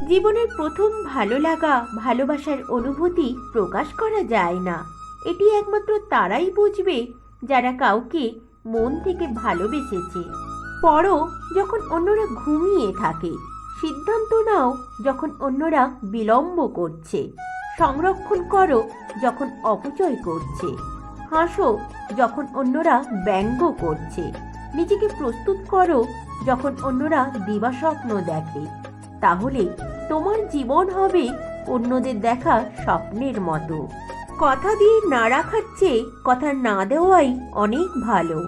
জীবনের প্রথম ভালো লাগা ভালোবাসার অনুভূতি প্রকাশ করা যায় না। এটি একমাত্র তারাই বুঝবে যারা কাউকে মন থেকে ভালোবেসেছে। পড়ো যখন অন্যরা ঘুমিয়ে থাকে, সিদ্ধান্ত নাও যখন অন্যরা বিলম্ব করছে, সংরক্ষণ করো যখন অপচয় করছে, হাসো যখন অন্যরা ব্যঙ্গ করছে, নিজেকে প্রস্তুত করো যখন অন্যরা দিবাস্বপ্ন দেখে। তাহলে তোমার জীবন হবে অন্যদের দেখা স্বপ্নের মতো। কথা দিয়ে না রাখার চেয়ে কথা না দেওয়াই অনেক ভালো।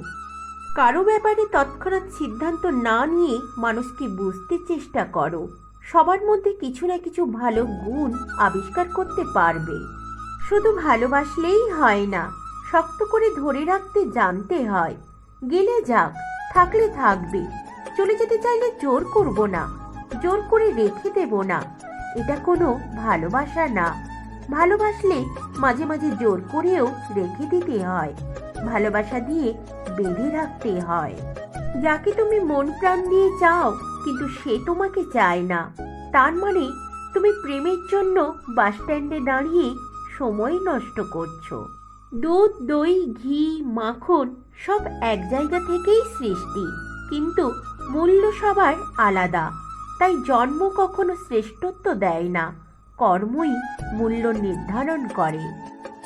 কারো ব্যাপারে তৎক্ষণাৎ সিদ্ধান্ত না নিয়ে মানুষকে বুঝতে চেষ্টা করো। সবার মধ্যে কিছু না কিছু ভালো গুণ আবিষ্কার করতে পারবে। শুধু ভালোবাসলেই হয় না, শক্ত করে ধরে রাখতে জানতে হয়। গেলে যাক, থাকলে থাকবে। চলে যেতে চাইলে জোর করব না, জোর করে রেখে দেব না। এটা কোনো ভালোবাসা না। ভালোবাসলে মাঝে মাঝে জোর করেও রেখে দিতে হয়, ভালোবাসা দিয়ে বেঁধে রাখতে হয়। যাকে তুমি মন প্রাণ দিয়ে চাও কিন্তু সে তোমাকে চায় না, তার মানে তুমি প্রেমের জন্য বাস স্ট্যান্ডে দাঁড়িয়ে সময় নষ্ট করছো। দুধ, দই, ঘি, মাখন সব এক জায়গা থেকেই সৃষ্টি, কিন্তু মূল্য সবার আলাদা। তাই জন্ম কখনো শ্রেষ্ঠত্ব দেয় না, কর্মই মূল্য নির্ধারণ করে।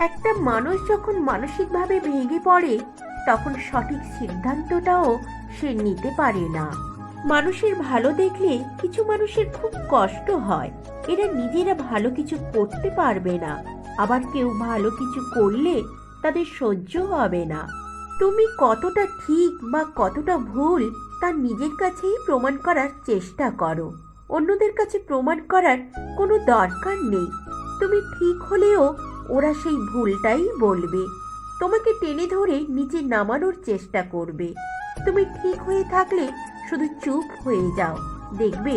একটা মানুষ যখন মানসিকভাবে ভেঙে পড়ে, তখন সঠিক সিদ্ধান্তটাও সে নিতে পারে না। মানুষের ভালো দেখলে কিছু মানুষের খুব কষ্ট হয়। এরা নিজেরা ভালো কিছু করতে পারবে না, আবার কেউ ভালো কিছু করলে তাদের সহ্য হবে না। তুমি কতটা ঠিক বা কতটা ভুল তা নিজের কাছেই প্রমাণ করার চেষ্টা করো। অন্যদের কাছে প্রমাণ করার কোনো দরকার নেই। তুমি ঠিক হলেও ওরা সেই ভুলটাই বলবে, তোমাকে টেনে ধরে নিচে নামানোর চেষ্টা করবে। তুমি ঠিক হয়ে থাকলে শুধু চুপ হয়ে যাও, দেখবে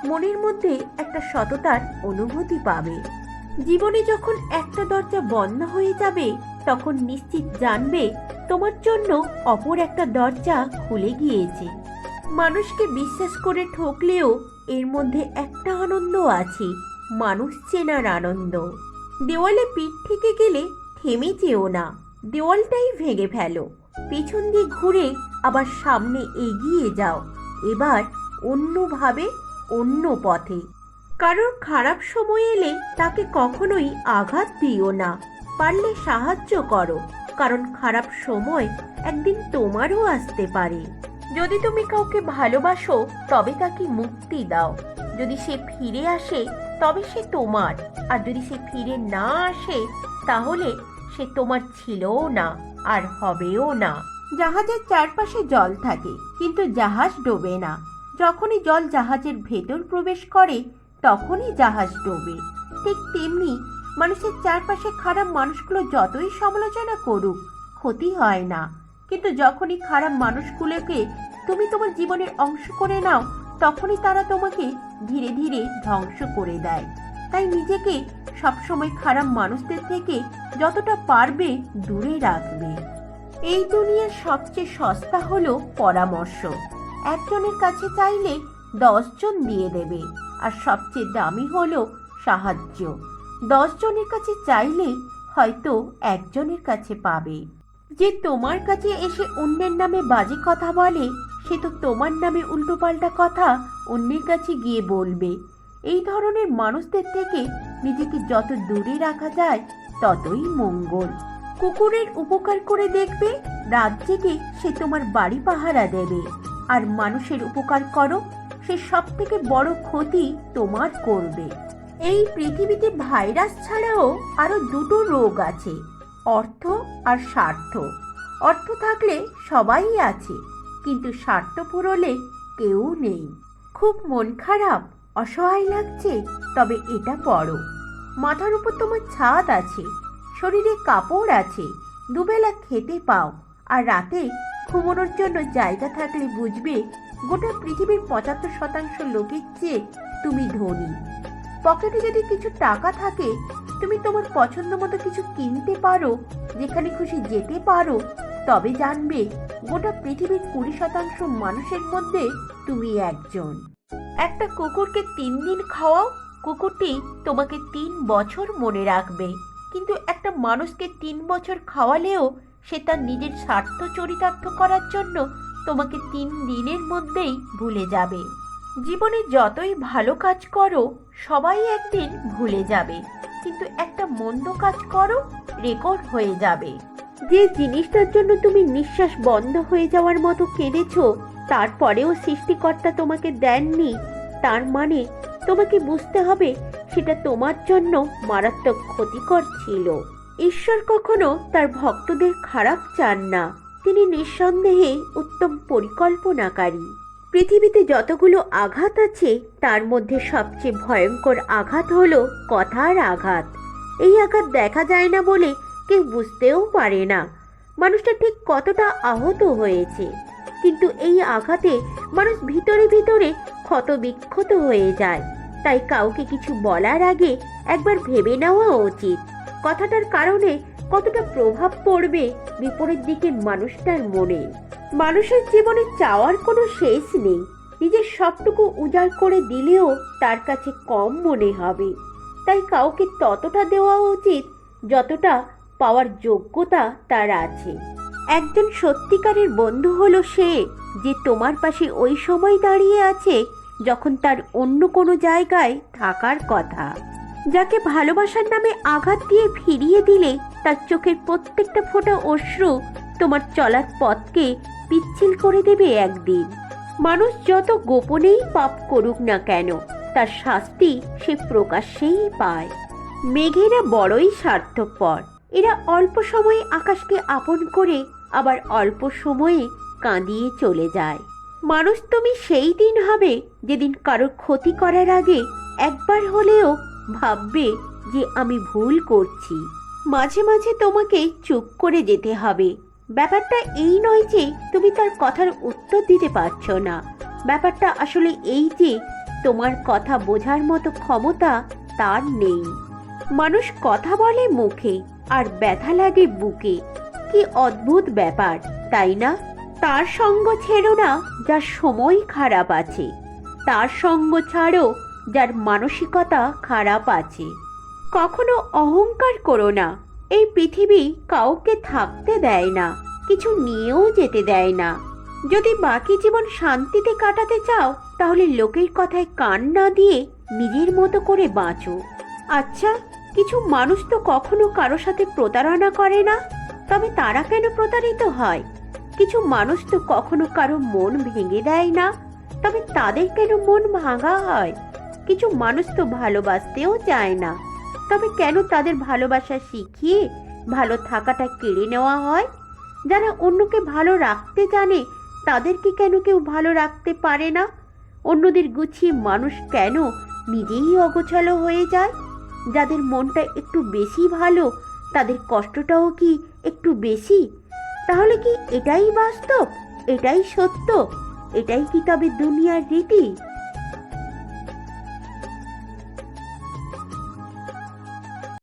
মনের মধ্যে একটা সততার অনুভূতি পাবে। জীবনে যখন একটা দরজা বন্ধ হয়ে যাবে, তখন নিশ্চিত জানবে তোমার জন্য অপর একটা দরজা খুলে গিয়েছে। মানুষকে বিশ্বাস করে ঠকলেও এর মধ্যে একটা আনন্দ আছে, মানুষ চেনার আনন্দ। দেওয়ালে পিঠ থেকে গেলে থেমে যেও না, দেওয়ালটাই ভেঙে ফেলো। পেছন দিয়ে ঘুরে আবার সামনে এগিয়ে যাও, এবার অন্যভাবে, অন্য পথে। কারোর খারাপ সময় এলে তাকে কখনোই আঘাত দিও না, পারলে সাহায্য করো, কারণ খারাপ সময় একদিন তোমারও আসতে পারে। যদি তুমি কাউকে ভালোবাসো তবে তাকে মুক্তি দাও। যদি সে ফিরে আসে তবে সে তোমার, আর যদি সে ফিরে না আসে তাহলে সে তোমার ছিলও না আর হবেও না। জাহাজের চারপাশে জল থাকে কিন্তু জাহাজ ডোবে না। যখনই জল জাহাজের ভেতর প্রবেশ করে তখনই জাহাজ ডোবে। ঠিক তেমনি মানুষের চারপাশে খারাপ মানুষগুলো যতই সমালোচনা করুক ক্ষতি হয় না, কিন্তু যখনই খারাপ মানুষগুলোকে তুমি তোমার জীবনের অংশ করে নাও তখনই তারা তোমাকে ধীরে ধীরে ধ্বংস করে দেয়। তাই নিজেকে সবসময় খারাপ মানুষদের থেকে যতটা পারবে দূরে রাখবে। এই দুনিয়ার সবচেয়ে সস্তা হলো পরামর্শ। একজনের কাছে চাইলে 10 জন দিয়ে দেবে, আর সবচেয়ে দামি হলো সাহায্য। 10 জনের কাছে চাইলে হয়তো একজনের কাছে পাবে। যে তোমার কাছে এসে অন্যের নামে বাজে কথা বলে, সে তো তোমার নামে উল্টোপাল্টা কথা অন্যের কাছে গিয়ে বলবে। এই ধরনের মানুষদের থেকে নিজেকে যত দূরে রাখা যায় ততই মঙ্গল। কুকুরের উপকার করে দেখবে, রাত জেগে সে তোমার বাড়ি পাহারা দেবে। আর মানুষের উপকার করো, সে সব থেকে বড় ক্ষতি তোমার করবে। এই পৃথিবীতে ভাইরাস ছাড়াও আরো দুটো রোগ আছে, অর্থ আর স্বার্থ। অর্থ থাকলে সবাই আছে, কিন্তু স্বার্থ পুরোলে কেউ নেই। খুব মন খারাপ, অসহায় লাগছে, তবে এটা পড়ো। মাথার উপর তোমার ছাদ আছে, শরীরে কাপড় আছে, দুবেলা খেতে পাও, আর রাতে ঘুমানোর জন্য জায়গা থাকলে বুঝবে গোটা পৃথিবীর 75% লোকের চেয়ে তুমি ধনী। পকেটে যদি কিছু টাকা থাকে, তুমি তোমার পছন্দ মতো কিছু কিনতে পারো, যেখানে খুশি যেতে পারো, তবে জানবে গোটা পৃথিবীর 20% মানুষের মধ্যে তুমি একজন। একটা কুকুরকে 3 দিন খাওয়াও, কুকুরটি তোমাকে 3 বছর মনে রাখবে। কিন্তু একটা মানুষকে 3 বছর খাওয়ালেও সে তার নিজের স্বার্থ চরিতার্থ করার জন্য তোমাকে 3 দিনের মধ্যেই ভুলে যাবে। জীবনে যতই ভালো কাজ করো সবাই একদিন ভুলে যাবে, কিন্তু একটা মন্দ কাজ করো রেকর্ড হয়ে যাবে। যে জিনিসটার জন্য তুমি নিঃশ্বাস বন্ধ হয়ে যাওয়ার মতো কেঁদেছো, তারপরেও সৃষ্টিকর্তা তোমাকে দেননি, তার মানে তোমাকে বুঝতে হবে সেটা তোমার জন্য মারাত্মক ক্ষতিকর ছিল। ঈশ্বর কখনো তার ভক্তদের খারাপ চান না, তিনি নিঃসন্দেহে উত্তম পরিকল্পনাকারী। পৃথিবীতে যতগুলো আঘাত আছে তার মধ্যে সবচেয়ে ভয়ঙ্কর আঘাত হলো কথার আঘাত। এই আঘাত দেখা যায় না বলে কেউ বুঝতেও পারে না মানুষটা ঠিক কতটা আহত হয়েছে, কিন্তু এই আঘাতে মানুষ ভিতরে ভিতরে ক্ষতবিক্ষত হয়ে যায়। তাই কাউকে কিছু বলার আগে একবার ভেবে নেওয়া উচিত কথাটার কারণে কতটা প্রভাব পড়বে বিপরীত দিকের মানুষটার মনে। মানুষের জীবনে চাওয়ার কোনো শেষ নেই, নিজের সবটুকু উজাড় করে দিলেও তার কাছে কম মনে হবে। তাই কাউকে ততটা দেওয়া উচিত যতটা পাওয়ার যোগ্যতা তার আছে। একজন সত্যিকারের বন্ধু হলো সে যে তোমার পাশে ওই সময় দাঁড়িয়ে আছে যখন তার অন্য কোনো জায়গায় থাকার কথা। যাকে ভালোবাসার নামে আঘাত দিয়ে ফিরিয়ে দিলে তার চোখের প্রত্যেকটা ফোঁটা অশ্রু তোমার চলার পথকে পিচ্ছিল করে দেবে একদিন। মানুষ যত গোপনেই পাপ করুক না কেন তার শাস্তি সে প্রকাশ্যেই পায়। মেঘেরা বড়ই স্বার্থপর, এরা অল্প সময়ে আকাশকে আপন করে আবার অল্প সময়ে কাঁদিয়ে চলে যায়। মানুষ তুমি সেই দিন হবে যেদিন কারোর ক্ষতি করার আগে একবার হলেও ভাববে যে আমি ভুল করছি। মাঝে মাঝে তোমাকে চুপ করে যেতে হবে। ব্যাপারটা এই নয় যে তুমি তার কথার উত্তর দিতে পারছো না, ব্যাপারটা আসলে এই যে তোমার কথা বোঝার মতো ক্ষমতা তার নেই। মানুষ কথা বলে মুখে আর ব্যথা লাগে বুকে, কি অদ্ভুত ব্যাপার তাই না? তার সঙ্গ ছেড়ো না যার সময় খারাপ আছে, তার সঙ্গ ছাড়ো যার মানসিকতা খারাপ আছে। কখনো অহংকার করো না, এই পৃথিবী কাউকে থাকতে দেয় না, কিছু নিয়েও যেতে দেয় না। যদি বাকি জীবন শান্তিতে কাটাতে চাও তাহলে লোকের কথায় কান না দিয়ে নিজের মতো করে বাঁচো। আচ্ছা, কিছু মানুষ তো কখনো কারো সাথে প্রতারণা করে না, তবে তারা কেন প্রতারিত হয়? কিছু মানুষ তো কখনো কারো মন ভেঙে দেয় না, তবে তাদের কেন মন ভাঙা হয়? কিছু মানুষ তো ভালোবাসতেও চায় না, তবে কেন তাদের ভালোবাসা শিখিয়ে ভালো থাকাটা কেড়ে নেওয়া হয়? যারা অন্যকে ভালো রাখতে জানে তাদেরকে কেন কেউ ভালো রাখতে পারে না? অন্যদের গুছিয়ে মানুষ কেন নিজেই অগোছালো হয়ে যায়? যাদের মনটা একটু বেশি ভালো তাদের কষ্টটাও কি একটু বেশি? তাহলে কি এটাই বাস্তব, এটাই সত্য, এটাই কি তবে দুনিয়ার রীতি?